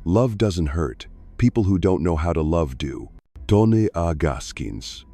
Love doesn't hurt. People who don't know how to love do. Tone a gaskins.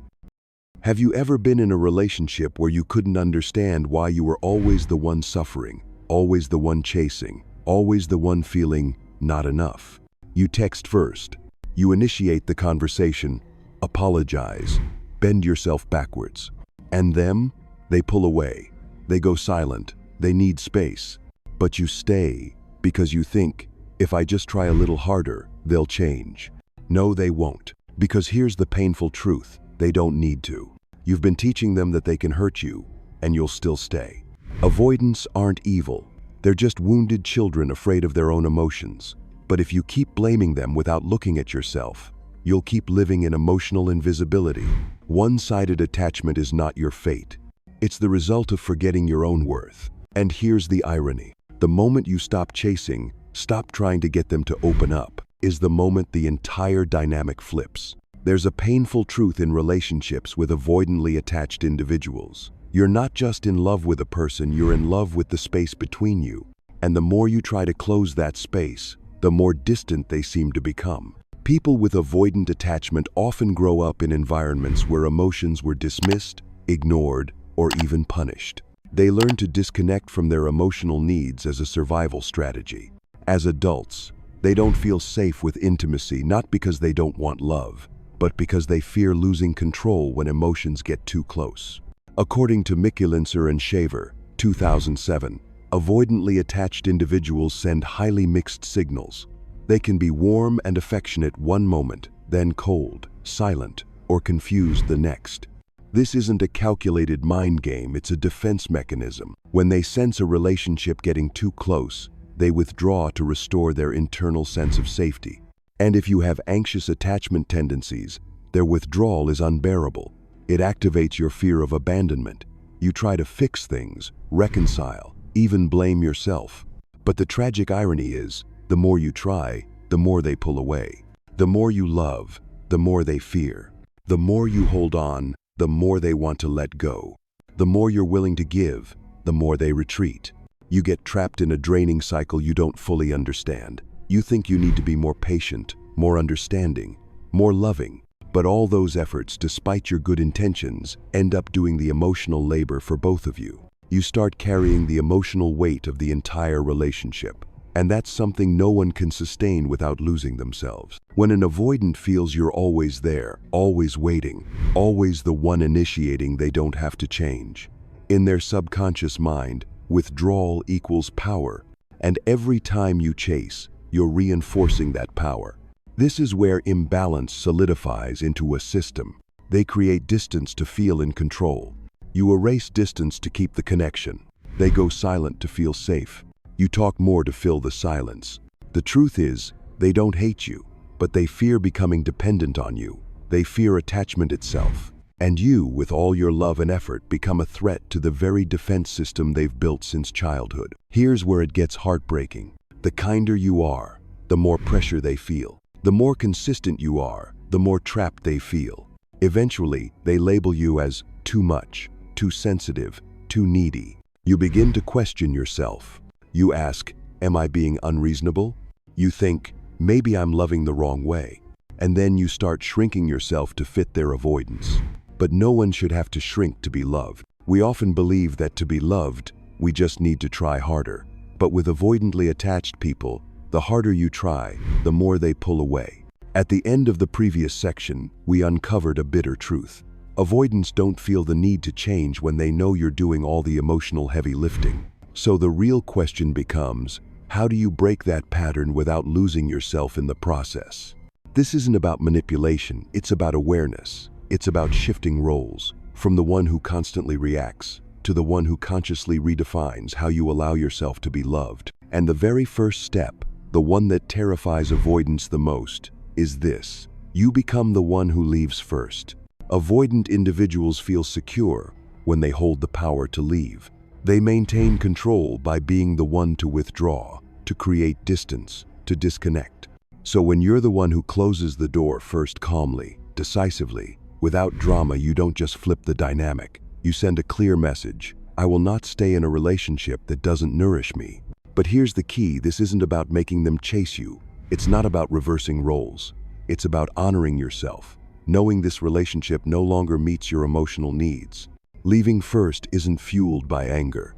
Have you ever been in a relationship where you couldn't understand why you were always the one suffering, always the one chasing, always the one feeling not enough? You text first. You initiate the conversation, apologize, bend yourself backwards. And them, they pull away. They go silent. They need space. But you stay because you think, if I just try a little harder, they'll change. No, they won't. Because here's the painful truth. They don't need to. You've been teaching them that they can hurt you, and you'll still stay. Avoidants aren't evil. They're just wounded children afraid of their own emotions. But if you keep blaming them without looking at yourself, you'll keep living in emotional invisibility. One-sided attachment is not your fate. It's the result of forgetting your own worth. And here's the irony. The moment you stop chasing, stop trying to get them to open up, is the moment the entire dynamic flips. There's a painful truth in relationships with avoidantly attached individuals. You're not just in love with a person, you're in love with the space between you. And the more you try to close that space, the more distant they seem to become. People with avoidant attachment often grow up in environments where emotions were dismissed, ignored, or even punished. They learn to disconnect from their emotional needs as a survival strategy. As adults, they don't feel safe with intimacy, not because they don't want love, but because they fear losing control when emotions get too close. According to Mikulincer and Shaver, 2007, avoidantly attached individuals send highly mixed signals. They can be warm and affectionate one moment, then cold, silent, or confused the next. This isn't a calculated mind game, it's a defense mechanism. When they sense a relationship getting too close, they withdraw to restore their internal sense of safety. And if you have anxious attachment tendencies, their withdrawal is unbearable. It activates your fear of abandonment. You try to fix things, reconcile, even blame yourself. But the tragic irony is, the more you try, the more they pull away. The more you love, the more they fear. The more you hold on, the more they want to let go. The more you're willing to give, the more they retreat. You get trapped in a draining cycle you don't fully understand. You think you need to be more patient, more understanding, more loving. But all those efforts, despite your good intentions, end up doing the emotional labor for both of you. You start carrying the emotional weight of the entire relationship. And that's something no one can sustain without losing themselves. When an avoidant feels you're always there, always waiting, always the one initiating, they don't have to change. In their subconscious mind, withdrawal equals power, and every time you chase, you're reinforcing that power. This is where imbalance solidifies into a system. They create distance to feel in control. You erase distance to keep the connection. They go silent to feel safe. You talk more to fill the silence. The truth is, they don't hate you, but they fear becoming dependent on you. They fear attachment itself. And you, with all your love and effort, become a threat to the very defense system they've built since childhood. Here's where it gets heartbreaking. The kinder you are, the more pressure they feel. The more consistent you are, the more trapped they feel. Eventually, they label you as too much, too sensitive, too needy. You begin to question yourself. You ask, am I being unreasonable? You think, maybe I'm loving the wrong way. And then you start shrinking yourself to fit their avoidance. But no one should have to shrink to be loved. We often believe that to be loved, we just need to try harder. But with avoidantly attached people, the harder you try, the more they pull away. At the end of the previous section, we uncovered a bitter truth. Avoidants don't feel the need to change when they know you're doing all the emotional heavy lifting. So the real question becomes, how do you break that pattern without losing yourself in the process? This isn't about manipulation, it's about awareness. It's about shifting roles, from the one who constantly reacts to the one who consciously redefines how you allow yourself to be loved. And the very first step, the one that terrifies avoidance the most, is this. You become the one who leaves first. Avoidant individuals feel secure when they hold the power to leave. They maintain control by being the one to withdraw, to create distance, to disconnect. So when you're the one who closes the door first calmly, decisively, without drama, you don't just flip the dynamic. You send a clear message. I will not stay in a relationship that doesn't nourish me. But here's the key, this isn't about making them chase you. It's not about reversing roles. It's about honoring yourself, knowing this relationship no longer meets your emotional needs. Leaving first isn't fueled by anger.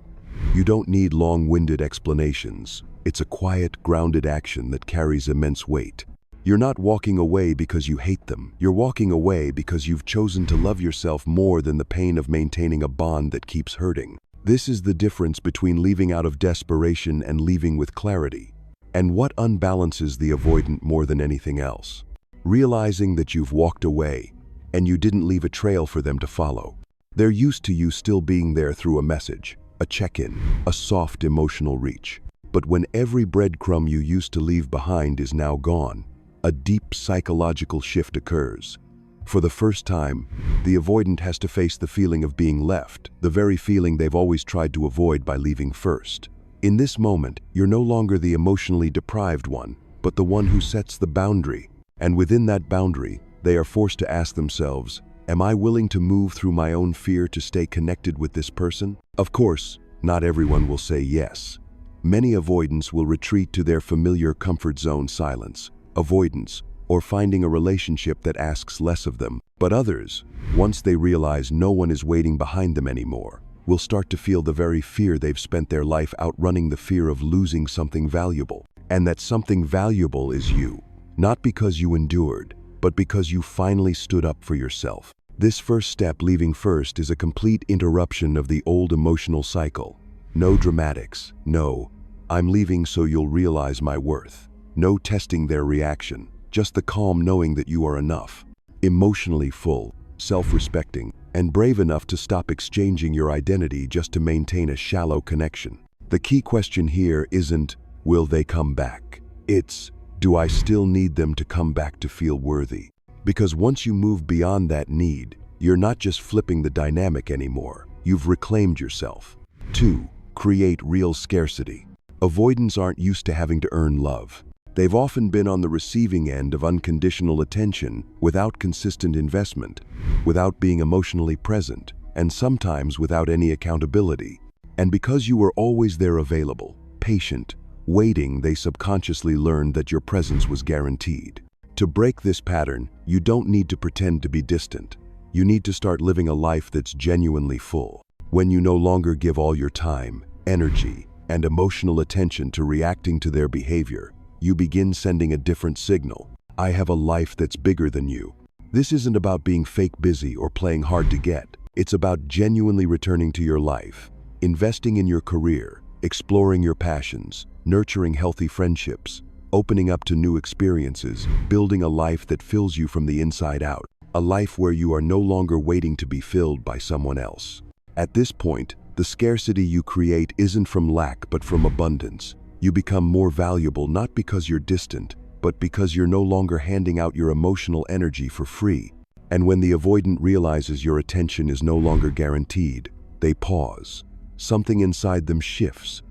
You don't need long-winded explanations. It's a quiet, grounded action that carries immense weight. You're not walking away because you hate them. You're walking away because you've chosen to love yourself more than the pain of maintaining a bond that keeps hurting. This is the difference between leaving out of desperation and leaving with clarity. And what unbalances the avoidant more than anything else? Realizing that you've walked away and you didn't leave a trail for them to follow. They're used to you still being there through a message, a check-in, a soft emotional reach. But when every breadcrumb you used to leave behind is now gone, a deep psychological shift occurs. For the first time, the avoidant has to face the feeling of being left, the very feeling they've always tried to avoid by leaving first. In this moment, you're no longer the emotionally deprived one, but the one who sets the boundary. And within that boundary, they are forced to ask themselves, am I willing to move through my own fear to stay connected with this person? Of course, not everyone will say yes. Many avoidants will retreat to their familiar comfort zone silence, avoidance, or finding a relationship that asks less of them. But others, once they realize no one is waiting behind them anymore, will start to feel the very fear they've spent their life outrunning, the fear of losing something valuable. And that something valuable is you. Not because you endured, but because you finally stood up for yourself. This first step, leaving first, is a complete interruption of the old emotional cycle. No dramatics, no, I'm leaving so you'll realize my worth. No testing their reaction, just the calm knowing that you are enough. Emotionally full, self-respecting, and brave enough to stop exchanging your identity just to maintain a shallow connection. The key question here isn't, will they come back? It's, do I still need them to come back to feel worthy? Because once you move beyond that need, you're not just flipping the dynamic anymore. You've reclaimed yourself. 2. Create real scarcity. Avoidants aren't used to having to earn love. They've often been on the receiving end of unconditional attention without consistent investment, without being emotionally present, and sometimes without any accountability. And because you were always there, available, patient, waiting, they subconsciously learned that your presence was guaranteed. To break this pattern, you don't need to pretend to be distant. You need to start living a life that's genuinely full. When you no longer give all your time, energy, and emotional attention to reacting to their behavior, you begin sending a different signal. I have a life that's bigger than you. This isn't about being fake busy or playing hard to get. It's about genuinely returning to your life, investing in your career, exploring your passions, nurturing healthy friendships, opening up to new experiences, building a life that fills you from the inside out, a life where you are no longer waiting to be filled by someone else. At this point, the scarcity you create isn't from lack but from abundance. You become more valuable not because you're distant, but because you're no longer handing out your emotional energy for free. And when the avoidant realizes your attention is no longer guaranteed, they pause. Something inside them shifts.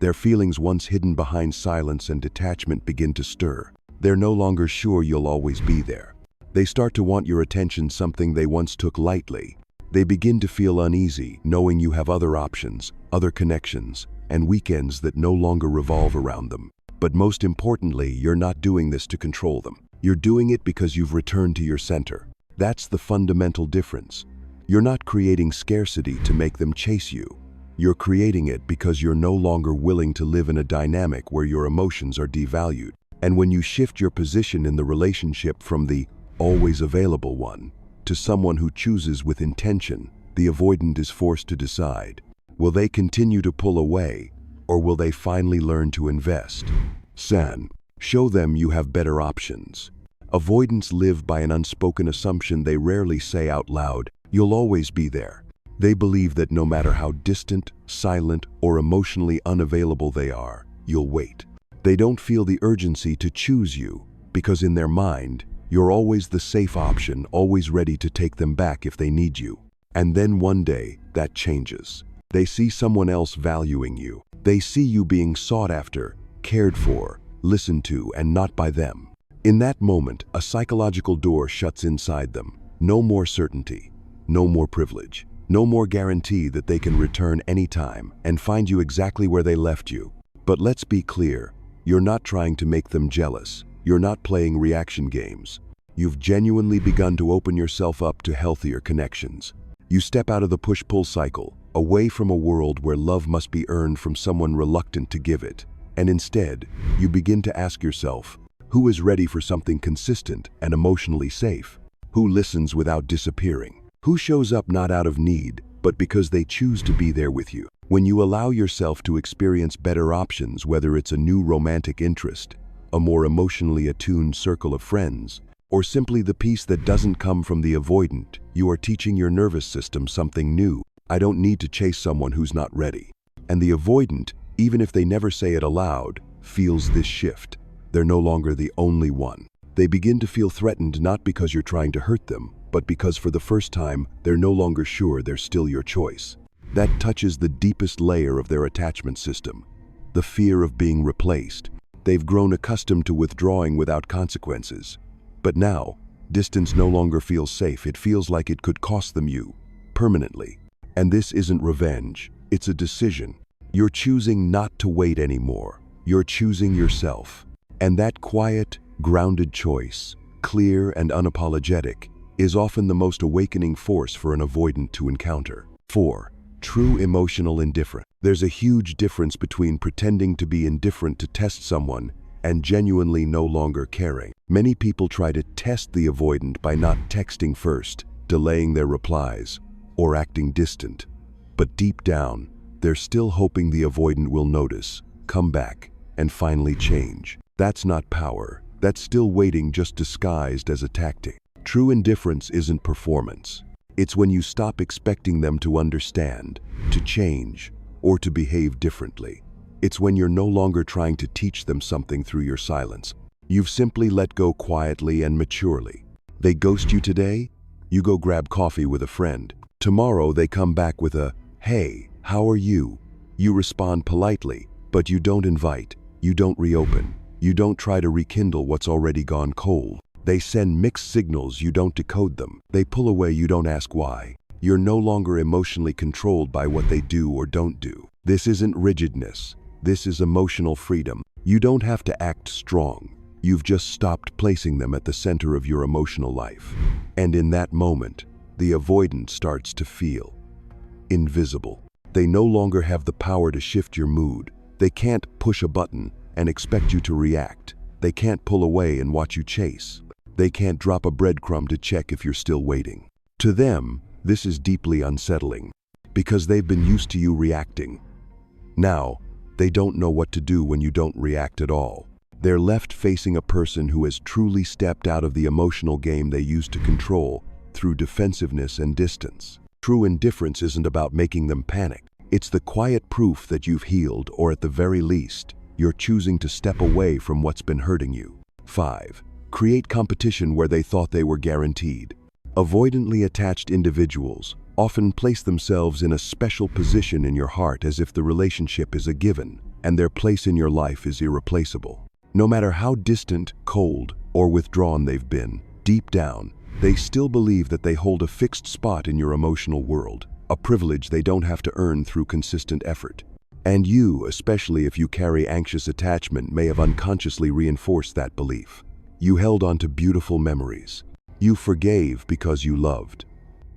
Their feelings, once hidden behind silence and detachment, begin to stir. They're no longer sure you'll always be there. They start to want your attention, something they once took lightly. They begin to feel uneasy, knowing you have other options, other connections, and weekends that no longer revolve around them. But most importantly, you're not doing this to control them. You're doing it because you've returned to your center. That's the fundamental difference. You're not creating scarcity to make them chase you. You're creating it because you're no longer willing to live in a dynamic where your emotions are devalued. And when you shift your position in the relationship from the always available one to someone who chooses with intention, the avoidant is forced to decide. Will they continue to pull away, or will they finally learn to invest? San, show them you have better options. Avoidants live by an unspoken assumption they rarely say out loud: you'll always be there. They believe that no matter how distant, silent, or emotionally unavailable they are, you'll wait. They don't feel the urgency to choose you, because in their mind, you're always the safe option, always ready to take them back if they need you. And then one day, that changes. They see someone else valuing you. They see you being sought after, cared for, listened to, and not by them. In that moment, a psychological door shuts inside them. No more certainty, no more privilege, no more guarantee that they can return anytime and find you exactly where they left you. But let's be clear, You're not trying to make them jealous. You're not playing reaction games. You've genuinely begun to open yourself up to healthier connections. You step out of the push-pull cycle, away from a world where love must be earned from someone reluctant to give it. And instead, you begin to ask yourself, who is ready for something consistent and emotionally safe? Who listens without disappearing? Who shows up not out of need, but because they choose to be there with you? When you allow yourself to experience better options, whether it's a new romantic interest, a more emotionally attuned circle of friends, or simply the peace that doesn't come from the avoidant, you are teaching your nervous system something new. I don't need to chase someone who's not ready. And the avoidant, even if they never say it aloud, feels this shift. They're no longer the only one. They begin to feel threatened not because you're trying to hurt them, but because for the first time, they're no longer sure they're still your choice. That touches the deepest layer of their attachment system, the fear of being replaced. They've grown accustomed to withdrawing without consequences. But now, distance no longer feels safe. It feels like it could cost them you, permanently. And this isn't revenge, it's a decision. You're choosing not to wait anymore. You're choosing yourself. And that quiet, grounded choice, clear and unapologetic, is often the most awakening force for an avoidant to encounter. 4. True emotional indifference. There's a huge difference between pretending to be indifferent to test someone and genuinely no longer caring. Many people try to test the avoidant by not texting first, delaying their replies, or acting distant. But deep down, they're still hoping the avoidant will notice, come back, and finally change. That's not power. That's still waiting, just disguised as a tactic. True indifference isn't performance. It's when you stop expecting them to understand, to change, or to behave differently. It's when you're no longer trying to teach them something through your silence. You've simply let go quietly and maturely. They ghost you today, you go grab coffee with a friend. Tomorrow they come back with a, "Hey, how are you?" You respond politely, but you don't invite, you don't reopen, you don't try to rekindle what's already gone cold. They send mixed signals, you don't decode them. They pull away, you don't ask why. You're no longer emotionally controlled by what they do or don't do. This isn't rigidness. This is emotional freedom. You don't have to act strong. You've just stopped placing them at the center of your emotional life. And in that moment, the avoidant starts to feel invisible. They no longer have the power to shift your mood. They can't push a button and expect you to react. They can't pull away and watch you chase. They can't drop a breadcrumb to check if you're still waiting. To them, this is deeply unsettling, because they've been used to you reacting. Now, they don't know what to do when you don't react at all. They're left facing a person who has truly stepped out of the emotional game they used to control through defensiveness and distance. True indifference isn't about making them panic. It's the quiet proof that you've healed, or at the very least, you're choosing to step away from what's been hurting you. 5. Create competition where they thought they were guaranteed. Avoidantly attached individuals often place themselves in a special position in your heart, as if the relationship is a given and their place in your life is irreplaceable. No matter how distant, cold, or withdrawn they've been, deep down, they still believe that they hold a fixed spot in your emotional world, a privilege they don't have to earn through consistent effort. And you, especially if you carry anxious attachment, may have unconsciously reinforced that belief. You held on to beautiful memories. You forgave because you loved.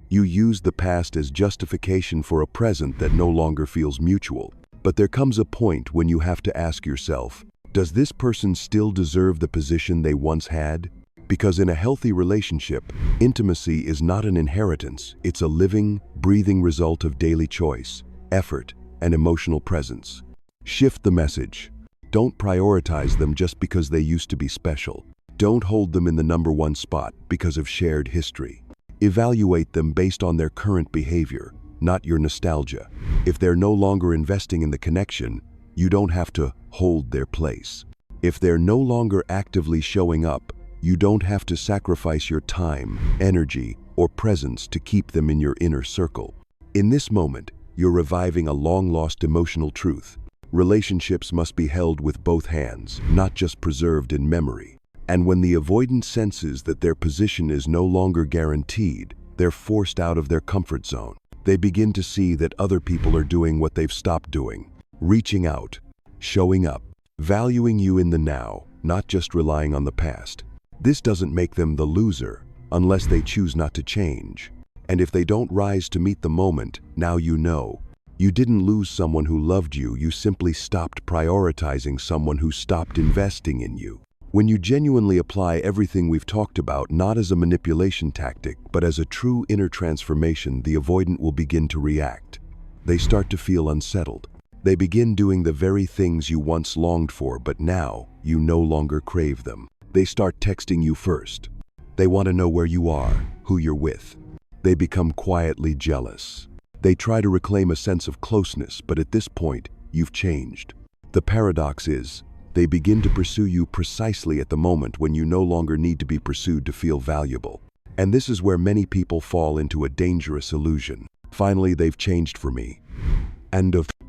You used the past as justification for a present that no longer feels mutual. But there comes a point when you have to ask yourself, does this person still deserve the position they once had? Because in a healthy relationship, intimacy is not an inheritance. It's a living, breathing result of daily choice, effort, and emotional presence. Shift the message. Don't prioritize them just because they used to be special. Don't hold them in the number one spot because of shared history. Evaluate them based on their current behavior, not your nostalgia. If they're no longer investing in the connection, you don't have to hold their place. If they're no longer actively showing up, you don't have to sacrifice your time, energy, or presence to keep them in your inner circle. In this moment, you're reviving a long-lost emotional truth. Relationships must be held with both hands, not just preserved in memory. And when the avoidant senses that their position is no longer guaranteed, they're forced out of their comfort zone. They begin to see that other people are doing what they've stopped doing, reaching out, showing up, valuing you in the now, not just relying on the past. This doesn't make them the loser, unless they choose not to change. And if they don't rise to meet the moment, now you know. You didn't lose someone who loved you, you simply stopped prioritizing someone who stopped investing in you. When you genuinely apply everything we've talked about, not as a manipulation tactic, but as a true inner transformation, the avoidant will begin to react. They start to feel unsettled. They begin doing the very things you once longed for, but now you no longer crave them. They start texting you first. They want to know where you are, who you're with. They become quietly jealous. They try to reclaim a sense of closeness, but at this point, you've changed. The paradox is, they begin to pursue you precisely at the moment when you no longer need to be pursued to feel valuable. And this is where many people fall into a dangerous illusion. Finally, they've changed for me.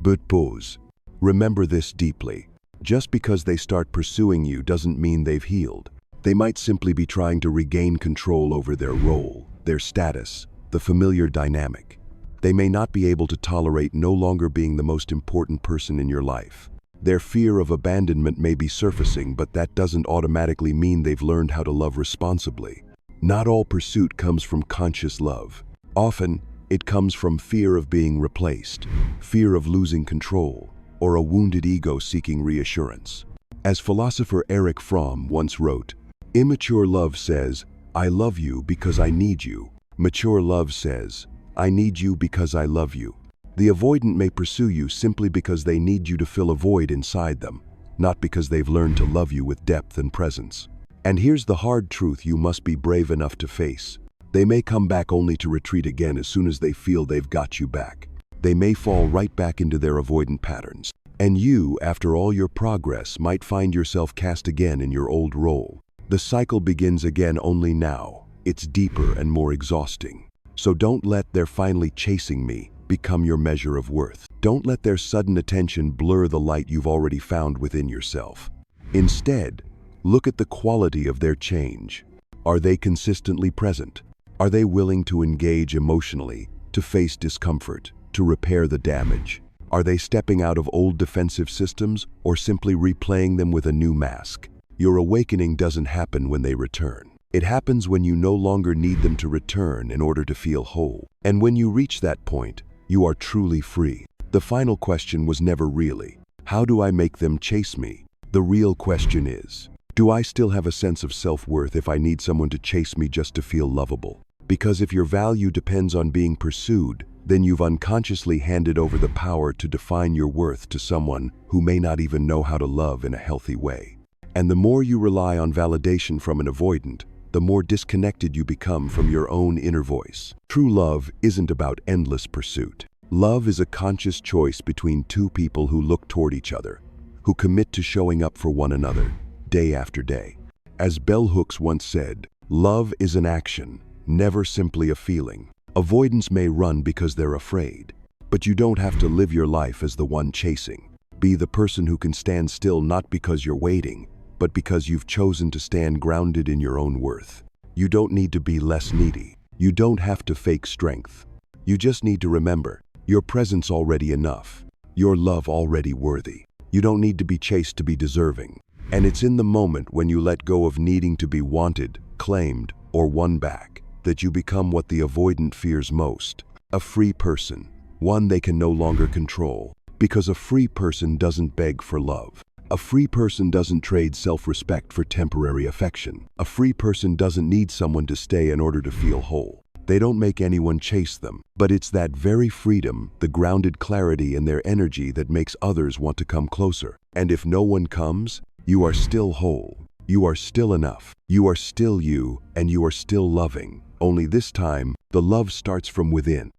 But pause. Remember this deeply. Just because they start pursuing you doesn't mean they've healed. They might simply be trying to regain control over their role, their status, the familiar dynamic. They may not be able to tolerate no longer being the most important person in your life. Their fear of abandonment may be surfacing, but that doesn't automatically mean they've learned how to love responsibly. Not all pursuit comes from conscious love. Often, it comes from fear of being replaced, fear of losing control, or a wounded ego seeking reassurance. As philosopher Erich Fromm once wrote, "Immature love says, 'I love you because I need you.' Mature love says, 'I need you because I love you.'" The avoidant may pursue you simply because they need you to fill a void inside them, not because they've learned to love you with depth and presence. And here's the hard truth you must be brave enough to face. They may come back only to retreat again as soon as they feel they've got you back. They may fall right back into their avoidant patterns. And you, after all your progress, might find yourself cast again in your old role. The cycle begins again, only now. It's deeper and more exhausting. So don't let their finally chasing me become your measure of worth. Don't let their sudden attention blur the light you've already found within yourself. Instead, look at the quality of their change. Are they consistently present? Are they willing to engage emotionally, to face discomfort, to repair the damage? Are they stepping out of old defensive systems or simply replaying them with a new mask? Your awakening doesn't happen when they return. It happens when you no longer need them to return in order to feel whole. And when you reach that point, you are truly free. The final question was never really, how do I make them chase me? The real question is, do I still have a sense of self-worth if I need someone to chase me just to feel lovable? Because if your value depends on being pursued, then you've unconsciously handed over the power to define your worth to someone who may not even know how to love in a healthy way. And the more you rely on validation from an avoidant, the more disconnected you become from your own inner voice. True love isn't about endless pursuit. Love is a conscious choice between two people who look toward each other, who commit to showing up for one another, day after day. As Bell Hooks once said, love is an action, never simply a feeling. Avoidants may run because they're afraid, but you don't have to live your life as the one chasing. Be the person who can stand still not because you're waiting, but because you've chosen to stand grounded in your own worth. You don't need to be less needy. You don't have to fake strength. You just need to remember, your presence already enough, your love already worthy. You don't need to be chased to be deserving. And it's in the moment when you let go of needing to be wanted, claimed, or won back, that you become what the avoidant fears most, a free person, one they can no longer control. Because a free person doesn't beg for love. A free person doesn't trade self-respect for temporary affection. A free person doesn't need someone to stay in order to feel whole. They don't make anyone chase them, but it's that very freedom, the grounded clarity in their energy that makes others want to come closer. And if no one comes, you are still whole. You are still enough. You are still you, and you are still loving. Only this time, the love starts from within.